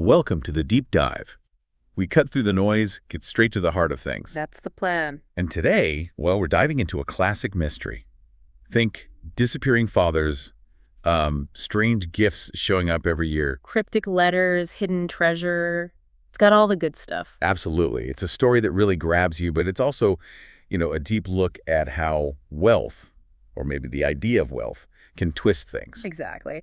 Welcome to the deep dive. We cut through the noise, get straight to the heart of things. That's the plan. And today, well, we're diving into a classic mystery. Think disappearing fathers, strange gifts showing up every year. Cryptic letters, hidden treasure. It's got all the good stuff. Absolutely. It's a story that really grabs you, but it's also, a deep look at how wealth, or maybe the idea of wealth, can twist things. Exactly.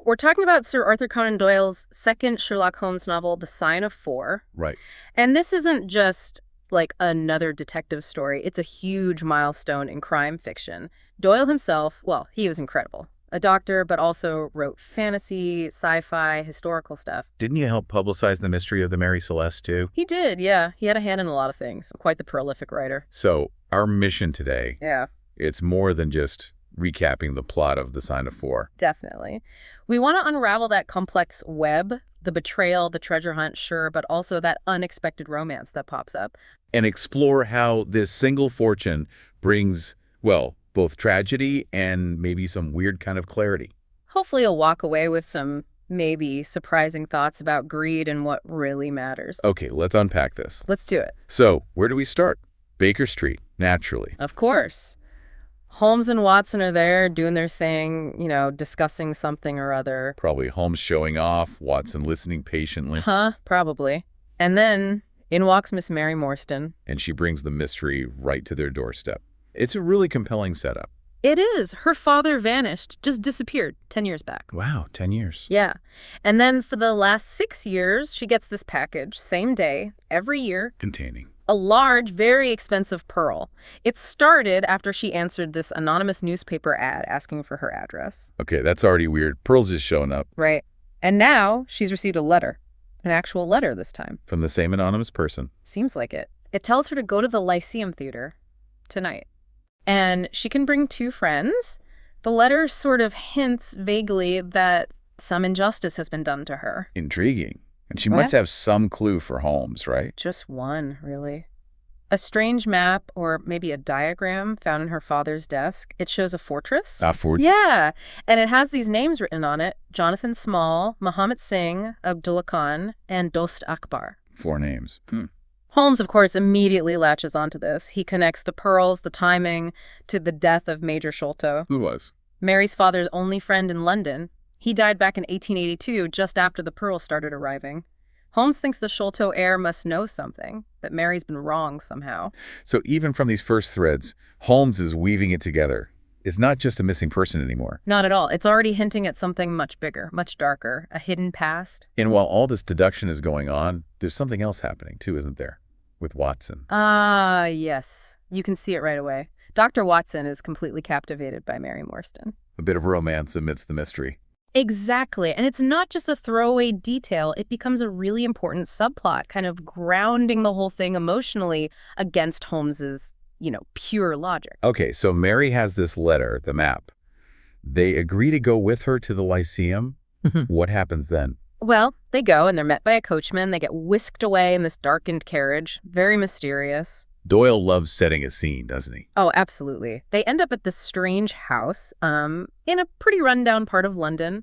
We're talking about Sir Arthur Conan Doyle's second Sherlock Holmes novel, The Sign of Four. Right. And this isn't just like another detective story. It's a huge milestone in crime fiction. Doyle himself, well, he was incredible. A doctor, but also wrote fantasy, sci-fi, historical stuff. Didn't you help publicize the mystery of the Mary Celeste, too? He did, yeah. He had a hand in a lot of things. Quite the prolific writer. So, our mission today, Yeah. it's more than just recapping the plot of The Sign of Four. Definitely. We want to unravel that complex web, the betrayal, the treasure hunt, sure, but also that unexpected romance that pops up. And explore how this single fortune brings, well, both tragedy and maybe some weird kind of clarity. Hopefully you'll walk away with some maybe surprising thoughts about greed and what really matters. Okay, let's unpack this. Let's do it. So, where do we start? Baker Street, naturally. Of course. Holmes and Watson are there doing their thing, discussing something or other. Probably Holmes showing off, Watson listening patiently. Huh, probably. And then in walks Miss Mary Morstan. And she brings the mystery right to their doorstep. It's a really compelling setup. It is. Her father vanished, just disappeared 10 years back. Wow, 10 years. Yeah. And then for the last 6 years, she gets this package, same day, every year. Containing. A large, very expensive pearl. It started after she answered this anonymous newspaper ad asking for her address. Okay, that's already weird. Pearl's just showing up. Right. And now she's received a letter. An actual letter this time. From the same anonymous person. Seems like it. It tells her to go to the Lyceum Theater tonight. And she can bring 2 friends. The letter sort of hints vaguely that some injustice has been done to her. Intriguing. And she What? must have some clue for Holmes, right? Just one, really. A strange map, or maybe a diagram, found in her father's desk. It shows a fortress. Yeah, and it has these names written on it: Jonathan Small, Muhammad Singh, Abdullah Khan, and Dost Akbar. 4 names. Holmes, of course, immediately latches onto this. He connects the pearls, the timing, to the death of Major Sholto. Who was? Mary's father's only friend in London. He died back in 1882, just after the pearls started arriving. Holmes thinks the Sholto heir must know something, that Mary's been wrong somehow. So even from these first threads, Holmes is weaving it together. It's not just a missing person anymore. Not at all. It's already hinting at something much bigger, much darker, a hidden past. And while all this deduction is going on, there's something else happening too, isn't there? With Watson. Ah, yes. You can see it right away. Dr. Watson is completely captivated by Mary Morstan. A bit of romance amidst the mystery. Exactly. And it's not just a throwaway detail. It becomes a really important subplot, kind of grounding the whole thing emotionally against Holmes's, pure logic. Okay, so Mary has this letter, the map. They agree to go with her to the Lyceum. What happens then? Well, they go and they're met by a coachman. They get whisked away in this darkened carriage. Very mysterious. Doyle loves setting a scene, doesn't he? Oh, absolutely. They end up at this strange house in a pretty rundown part of London.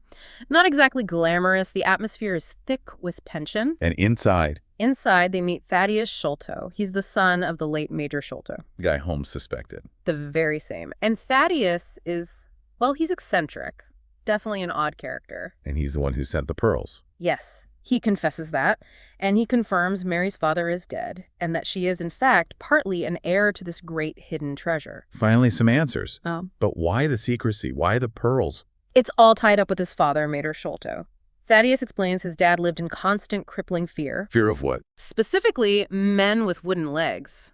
Not exactly glamorous. The atmosphere is thick with tension. And inside? Inside, they meet Thaddeus Sholto. He's the son of the late Major Sholto. The guy Holmes suspected. The very same. And Thaddeus is, well, he's eccentric. Definitely an odd character. And he's the one who sent the pearls. Yes. He confesses that, and he confirms Mary's father is dead, and that she is, in fact, partly an heir to this great hidden treasure. Finally, some answers. Oh. But why the secrecy? Why the pearls? It's all tied up with his father, Major Sholto. Thaddeus explains his dad lived in constant crippling fear. Fear of what? Specifically, men with wooden legs.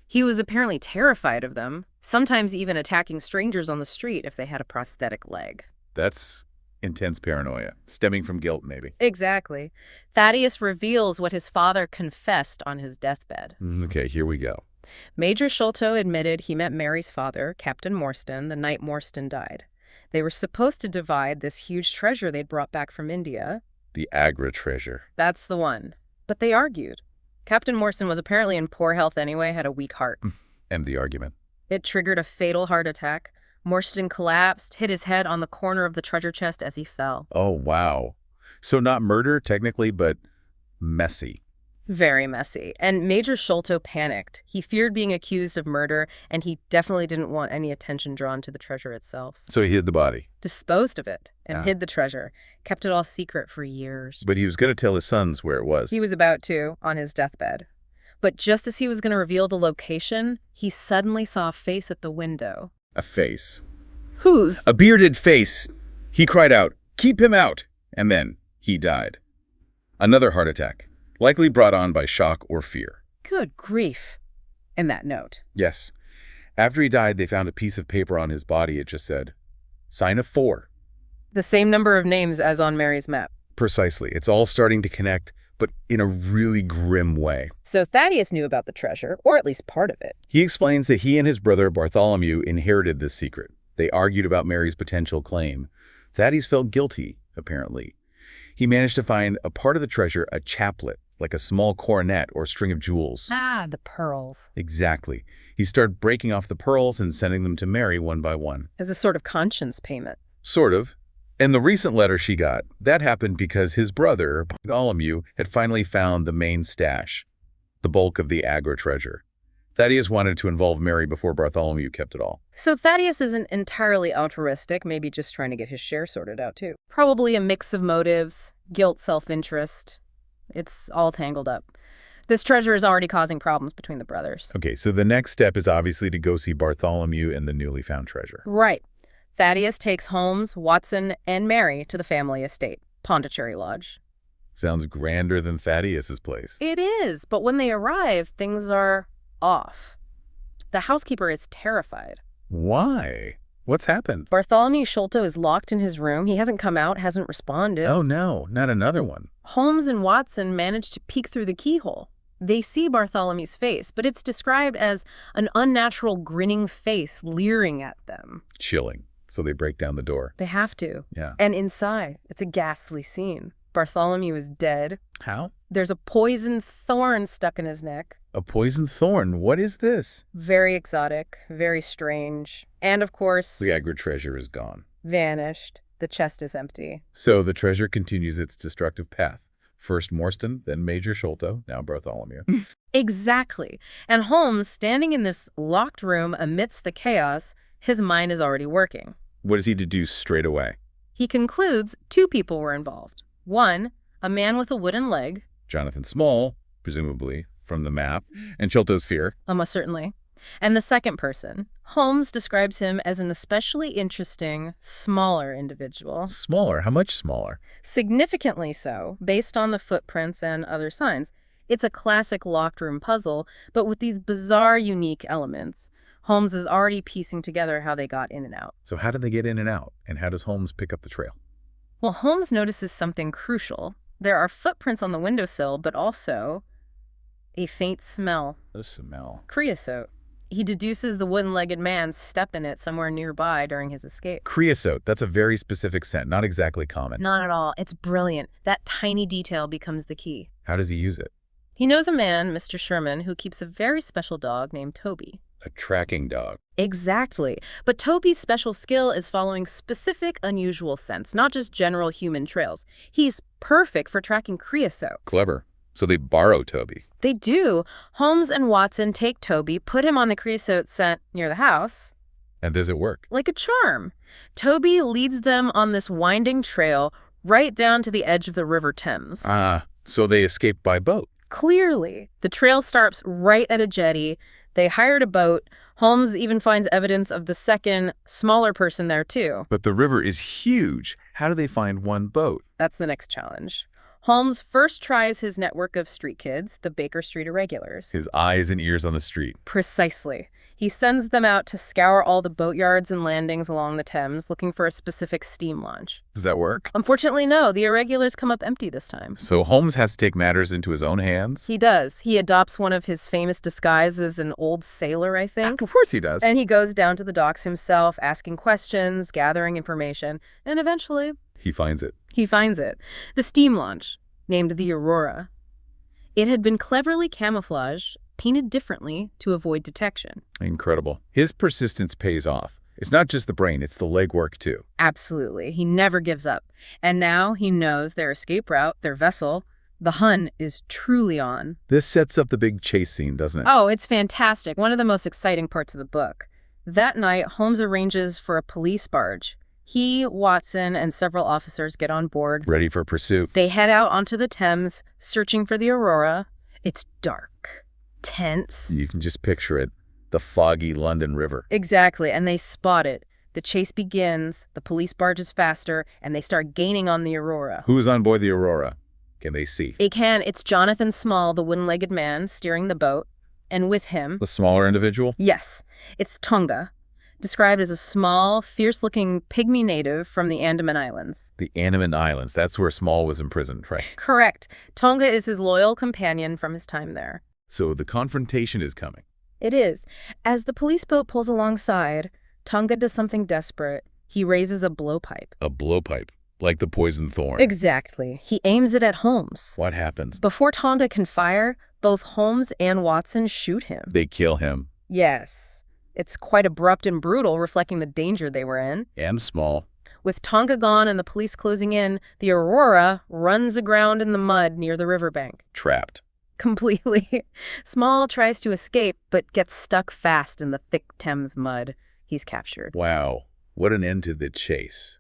He was apparently terrified of them, sometimes even attacking strangers on the street if they had a prosthetic leg. That's intense paranoia, stemming from guilt, maybe. Exactly. Thaddeus reveals what his father confessed on his deathbed. Okay, here we go. Major Sholto admitted he met Mary's father, Captain Morstan, the night Morstan died. They were supposed to divide this huge treasure they'd brought back from India. The Agra treasure. That's the one. But they argued. Captain Morstan was apparently in poor health anyway, had a weak heart. And the argument. It triggered a fatal heart attack. Morstan collapsed, hit his head on the corner of the treasure chest as he fell. Oh, wow. So not murder, technically, but messy. Very messy. And Major Sholto panicked. He feared being accused of murder, and he definitely didn't want any attention drawn to the treasure itself. So he hid the body. Disposed of it and hid the treasure. Kept it all secret for years. But he was going to tell his sons where it was. He was about to, on his deathbed. But just as he was going to reveal the location, he suddenly saw a face at the window. A face. Whose? A bearded face. He cried out, "Keep him out!" And then he died. Another heart attack, likely brought on by shock or fear. Good grief. In that note. Yes. After he died, they found a piece of paper on his body. It just said, "Sign of 4." The same number of names as on Mary's map. Precisely. It's all starting to connect, but in a really grim way. So Thaddeus knew about the treasure, or at least part of it. He explains that he and his brother Bartholomew inherited this secret. They argued about Mary's potential claim. Thaddeus felt guilty, apparently. He managed to find a part of the treasure, a chaplet, like a small coronet or string of jewels. Ah, the pearls. Exactly. He started breaking off the pearls and sending them to Mary one by one. As a sort of conscience payment. Sort of. And the recent letter she got, that happened because his brother, Bartholomew, had finally found the main stash, the bulk of the Agra treasure. Thaddeus wanted to involve Mary before Bartholomew kept it all. So Thaddeus isn't entirely altruistic, maybe just trying to get his share sorted out too. Probably a mix of motives, guilt, self-interest. It's all tangled up. This treasure is already causing problems between the brothers. Okay, so the next step is obviously to go see Bartholomew and the newly found treasure. Right. Thaddeus takes Holmes, Watson, and Mary to the family estate, Pondicherry Lodge. Sounds grander than Thaddeus's place. It is, but when they arrive, things are off. The housekeeper is terrified. Why? What's happened? Bartholomew Sholto is locked in his room. He hasn't come out, hasn't responded. Oh no, not another one. Holmes and Watson manage to peek through the keyhole. They see Bartholomew's face, but it's described as an unnatural grinning face leering at them. Chilling. So they break down the door. They have to. Yeah. And inside, it's a ghastly scene. Bartholomew is dead. How? There's a poisoned thorn stuck in his neck. A poisoned thorn? What is this? Very exotic, very strange. And of course, The Agra treasure is gone. vanished. The chest is empty. So the treasure continues its destructive path. First Morstan, then Major Sholto, now Bartholomew. Exactly. And Holmes, standing in this locked room amidst the chaos, his mind is already working. What is he to do straight away? He concludes 2 people were involved. One, a man with a wooden leg. Jonathan Small, presumably from the map, and Sholto's fear. Almost certainly. And the second person, Holmes describes him as an especially interesting, smaller individual. Smaller? How much smaller? Significantly so, based on the footprints and other signs. It's a classic locked room puzzle, but with these bizarre, unique elements. Holmes is already piecing together how they got in and out. So how did they get in and out? And how does Holmes pick up the trail? Well, Holmes notices something crucial. There are footprints on the windowsill, but also a faint smell. The smell. Creosote. He deduces the wooden-legged man stepped in it somewhere nearby during his escape. Creosote. That's a very specific scent, not exactly common. Not at all. It's brilliant. That tiny detail becomes the key. How does he use it? He knows a man, Mr. Sherman, who keeps a very special dog named Toby. A tracking dog. Exactly. But Toby's special skill is following specific, unusual scents, not just general human trails. He's perfect for tracking creosote. Clever. So they borrow Toby. They do. Holmes and Watson take Toby, put him on the creosote scent near the house. And does it work? Like a charm. Toby leads them on this winding trail right down to the edge of the River Thames. So they escape by boat. Clearly. The trail starts right at a jetty. They hired a boat. Holmes even finds evidence of the second, smaller person there too. But the river is huge. How do they find one boat? That's the next challenge. Holmes first tries his network of street kids, the Baker Street Irregulars. His eyes and ears on the street. Precisely. He sends them out to scour all the boatyards and landings along the Thames, looking for a specific steam launch. Does that work? Unfortunately, no. The irregulars come up empty this time. So Holmes has to take matters into his own hands? He does. He adopts one of his famous disguises, an old sailor, I think. Of course he does. And he goes down to the docks himself, asking questions, gathering information, and eventually... He finds it. He finds it. The steam launch, named the Aurora. It had been cleverly camouflaged, painted differently to avoid detection. Incredible. His persistence pays off. It's not just the brain, it's the legwork too. Absolutely. He never gives up. And now he knows their escape route, their vessel. The hunt is truly on. This sets up the big chase scene, doesn't it? Oh, it's fantastic. One of the most exciting parts of the book. That night, Holmes arranges for a police barge. He, Watson, and several officers get on board. Ready for pursuit. They head out onto the Thames, searching for the Aurora. It's dark, tense. You can just picture it. The foggy London River. Exactly, and they spot it. The chase begins, the police barge is faster, and they start gaining on the Aurora. Who's on board the Aurora? Can they see? It's Jonathan Small, the wooden-legged man, steering the boat. And with him... The smaller individual? Yes, it's Tonga, described as a small, fierce-looking pygmy native from the Andaman Islands. The Andaman Islands. That's where Small was imprisoned, right? Correct. Tonga is his loyal companion from his time there. So the confrontation is coming. It is. As the police boat pulls alongside, Tonga does something desperate. He raises a blowpipe. A blowpipe, like the poison thorn. Exactly. He aims it at Holmes. What happens? Before Tonga can fire, both Holmes and Watson shoot him. They kill him. Yes. It's quite abrupt and brutal, reflecting the danger they were in. And Small. With Tonga gone and the police closing in, the Aurora runs aground in the mud near the riverbank. Trapped. Completely. Small tries to escape, but gets stuck fast in the thick Thames mud. He's captured. Wow. What an end to the chase.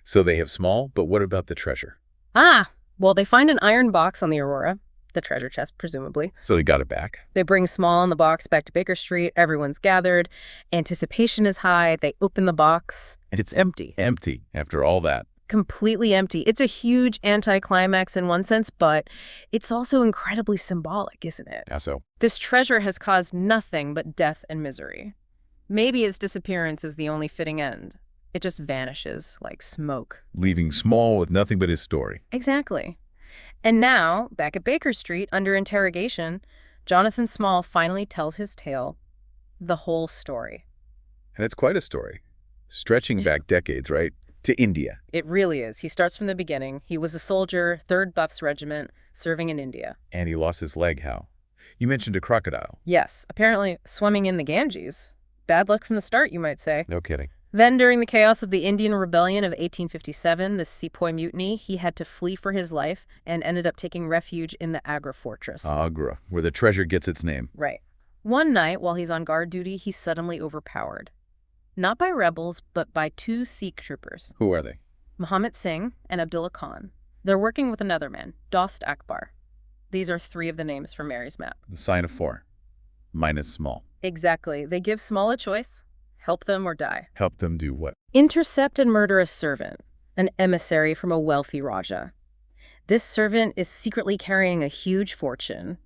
So they have Small, but what about the treasure? Well, they find an iron box on the Aurora. The treasure chest, presumably. So they got it back? They bring Small and the box back to Baker Street. Everyone's gathered. Anticipation is high. They open the box. And it's empty. Empty, after all that. Completely empty. It's a huge anticlimax in one sense, but it's also incredibly symbolic, isn't it? How so? This treasure has caused nothing but death and misery. Maybe its disappearance is the only fitting end. It just vanishes like smoke. Leaving Small with nothing but his story. Exactly. And now, back at Baker Street, under interrogation, Jonathan Small finally tells his tale. The whole story. And it's quite a story. Stretching back decades, right? To India. It really is. He starts from the beginning. He was a soldier, 3rd Buffs Regiment, serving in India. And he lost his leg, how? You mentioned a crocodile. Yes, apparently swimming in the Ganges. Bad luck from the start, you might say. No kidding. Then, during the chaos of the Indian Rebellion of 1857, the Sepoy Mutiny, he had to flee for his life and ended up taking refuge in the Agra fortress. Agra, where the treasure gets its name. Right. One night, while he's on guard duty, he's suddenly overpowered. Not by rebels, but by 2 Sikh troopers. Who are they? Muhammad Singh and Abdullah Khan. They're working with another man, Dost Akbar. These are 3 of the names from Mary's map. The sign of 4. Minus Small. Exactly. They give Small a choice. Help them or die. Help them do what? Intercept and murder a servant, an emissary from a wealthy Raja. This servant is secretly carrying a huge fortune,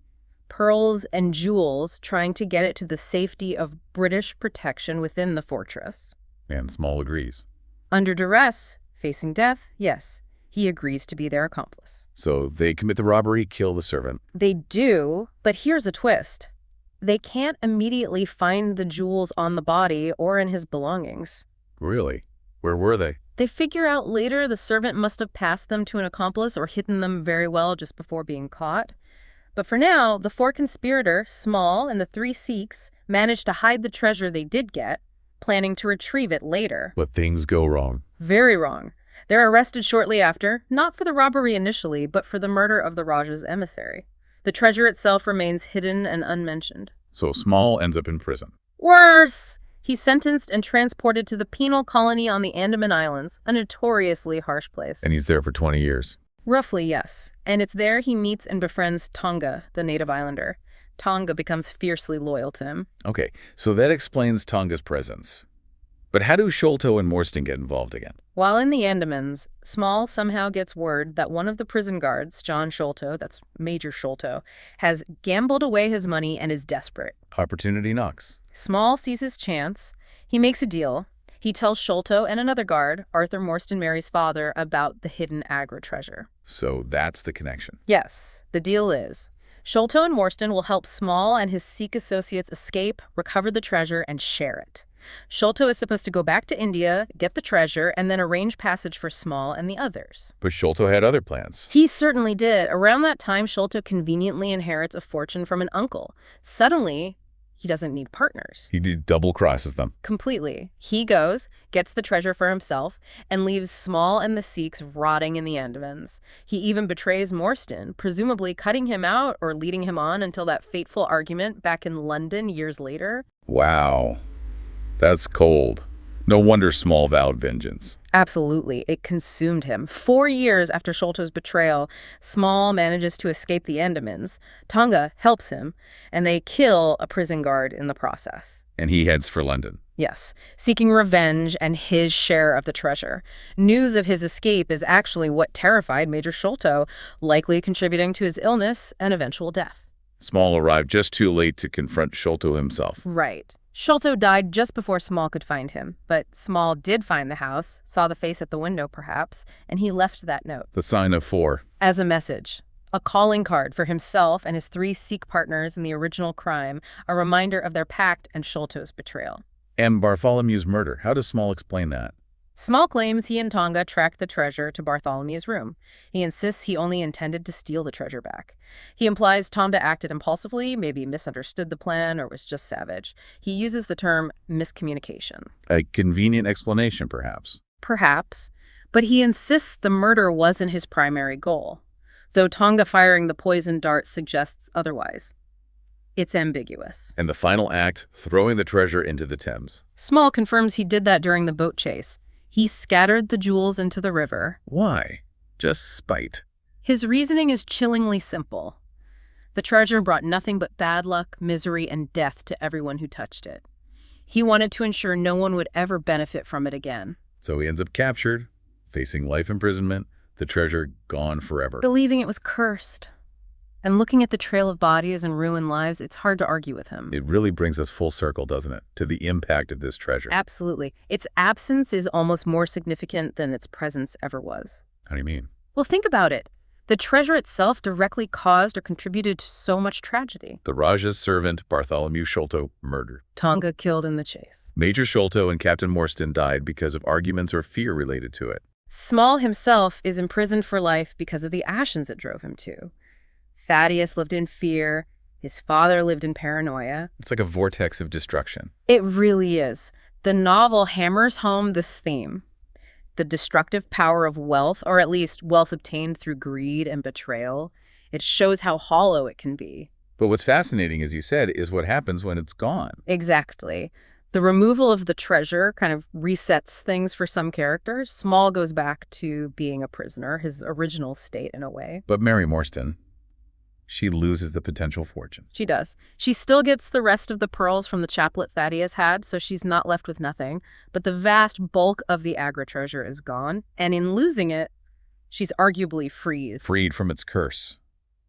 pearls and jewels, trying to get it to the safety of British protection within the fortress. And Small agrees. Under duress, facing death, yes, he agrees to be their accomplice. So they commit the robbery, kill the servant. They do, but here's a twist. They can't immediately find the jewels on the body or in his belongings. Really? Where were they? They figure out later the servant must have passed them to an accomplice or hidden them very well just before being caught. But for now, the 4 conspirators, Small and the 3 Sikhs, managed to hide the treasure they did get, planning to retrieve it later. But things go wrong. Very wrong. They're arrested shortly after, not for the robbery initially, but for the murder of the Raja's emissary. The treasure itself remains hidden and unmentioned. So Small ends up in prison. Worse! He's sentenced and transported to the penal colony on the Andaman Islands, a notoriously harsh place. And he's there for 20 years. Roughly, yes. And it's there he meets and befriends Tonga, the native islander. Tonga becomes fiercely loyal to him. Okay, so that explains Tonga's presence. But how do Sholto and Morstan get involved again? While in the Andamans, Small somehow gets word that one of the prison guards, John Sholto, that's Major Sholto, has gambled away his money and is desperate. Opportunity knocks. Small sees his chance. He makes a deal. He tells Sholto and another guard, Arthur Morstan, Mary's father, about the hidden Agra treasure. So that's the connection. Yes, the deal is Sholto and Morstan will help Small and his Sikh associates escape, recover the treasure, and share it. Sholto is supposed to go back to India, get the treasure, and then arrange passage for Small and the others. But Sholto had other plans. He certainly did. Around that time, Sholto conveniently inherits a fortune from an uncle. Suddenly, he doesn't need partners. He double crosses them. Completely. He goes, gets the treasure for himself, and leaves Small and the Sikhs rotting in the Andamans. He even betrays Morstan, presumably cutting him out or leading him on until that fateful argument back in London years later. Wow. That's cold. No wonder Small vowed vengeance. Absolutely. It consumed him. 4 years after Sholto's betrayal, Small manages to escape the Andamans. Tonga helps him, and they kill a prison guard in the process. And he heads for London. Yes, seeking revenge and his share of the treasure. News of his escape is actually what terrified Major Sholto, likely contributing to his illness and eventual death. Small arrived just too late to confront Sholto himself. Right. Sholto died just before Small could find him, but Small did find the house, saw the face at the window perhaps, and he left that note. The sign of 4. As a message. A calling card for himself and his 3 Sikh partners in the original crime, a reminder of their pact and Sholto's betrayal. And Bartholomew's murder. How does Small explain that? Small claims he and Tonga tracked the treasure to Bartholomew's room. He insists he only intended to steal the treasure back. He implies Tonga acted impulsively, maybe misunderstood the plan, or was just savage. He uses the term miscommunication. A convenient explanation, perhaps. Perhaps, but he insists the murder wasn't his primary goal, though Tonga firing the poison dart suggests otherwise. It's ambiguous. And the final act, throwing the treasure into the Thames. Small confirms he did that during the boat chase. He scattered the jewels into the river. Why? Just spite. His reasoning is chillingly simple. The treasure brought nothing but bad luck, misery, and death to everyone who touched it. He wanted to ensure no one would ever benefit from it again. So he ends up captured, facing life imprisonment, the treasure gone forever. Believing it was cursed. And looking at the trail of bodies and ruined lives, it's hard to argue with him. It really brings us full circle, doesn't it, to the impact of this treasure? Absolutely. Its absence is almost more significant than its presence ever was. How do you mean? Well, think about it. The treasure itself directly caused or contributed to so much tragedy. The Raja's servant, Bartholomew Sholto, murdered. Tonga killed in the chase. Major Sholto and Captain Morstan died because of arguments or fear related to it. Small himself is imprisoned for life because of the actions it drove him to. Thaddeus lived in fear. His father lived in paranoia. It's like a vortex of destruction. It really is. The novel hammers home this theme. The destructive power of wealth, or at least wealth obtained through greed and betrayal. It shows how hollow it can be. But what's fascinating, as you said, is what happens when it's gone. Exactly. The removal of the treasure kind of resets things for some characters. Small goes back to being a prisoner, his original state in a way. But Mary Morstan, she loses the potential fortune. She does. She still gets the rest of the pearls from the chaplet Thaddeus had, so she's not left with nothing. But the vast bulk of the Agra treasure is gone, and in losing it, she's arguably freed. Freed from its curse,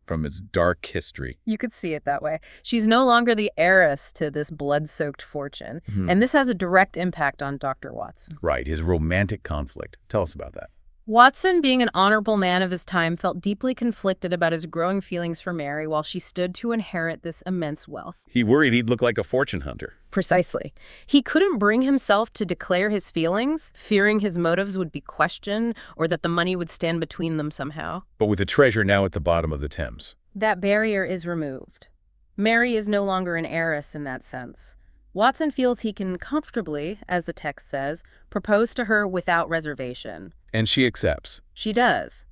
from its dark history. You could see it that way. She's no longer the heiress to this blood-soaked fortune, and this has a direct impact on Dr. Watson. Right, his romantic conflict. Tell us about that. Watson, being an honorable man of his time, felt deeply conflicted about his growing feelings for Mary while she stood to inherit this immense wealth. He worried he'd look like a fortune hunter. Precisely. He couldn't bring himself to declare his feelings, fearing his motives would be questioned or that the money would stand between them somehow. But with the treasure now at the bottom of the Thames, that barrier is removed. Mary is no longer an heiress in that sense. Watson feels he can comfortably, as the text says, propose to her without reservation. And she accepts. She does.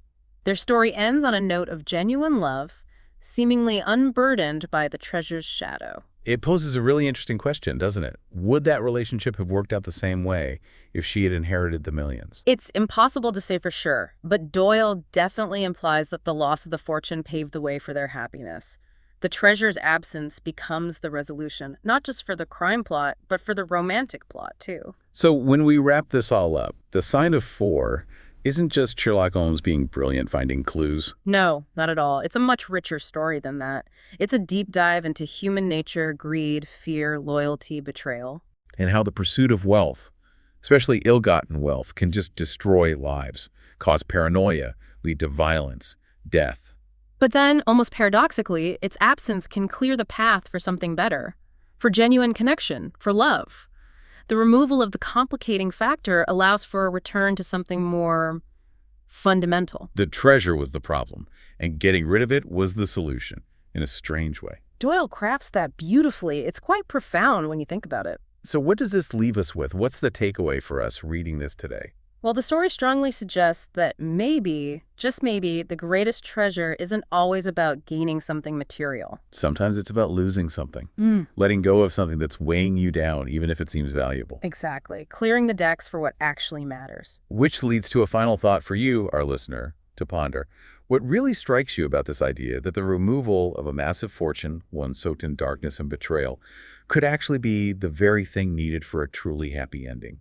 Their story ends on a note of genuine love, seemingly unburdened by the treasure's shadow. It poses a really interesting question, doesn't it? Would that relationship have worked out the same way if she had inherited the millions? It's impossible to say for sure, but Doyle definitely implies that the loss of the fortune paved the way for their happiness. The treasure's absence becomes the resolution, not just for the crime plot, but for the romantic plot, too. So when we wrap this all up, the sign of 4 isn't just Sherlock Holmes being brilliant finding clues. No, not at all. It's a much richer story than that. It's a deep dive into human nature, greed, fear, loyalty, betrayal. And how the pursuit of wealth, especially ill-gotten wealth, can just destroy lives, cause paranoia, lead to violence, death. But then, almost paradoxically, its absence can clear the path for something better, for genuine connection, for love. The removal of the complicating factor allows for a return to something more fundamental. The treasure was the problem, and getting rid of it was the solution, in a strange way. Doyle crafts that beautifully. It's quite profound when you think about it. So what does this leave us with? What's the takeaway for us reading this today? Well, the story strongly suggests that maybe, just maybe, the greatest treasure isn't always about gaining something material. Sometimes it's about losing something, letting go of something that's weighing you down, even if it seems valuable. Exactly. Clearing the decks for what actually matters. Which leads to a final thought for you, our listener, to ponder. What really strikes you about this idea that the removal of a massive fortune, one soaked in darkness and betrayal, could actually be the very thing needed for a truly happy ending?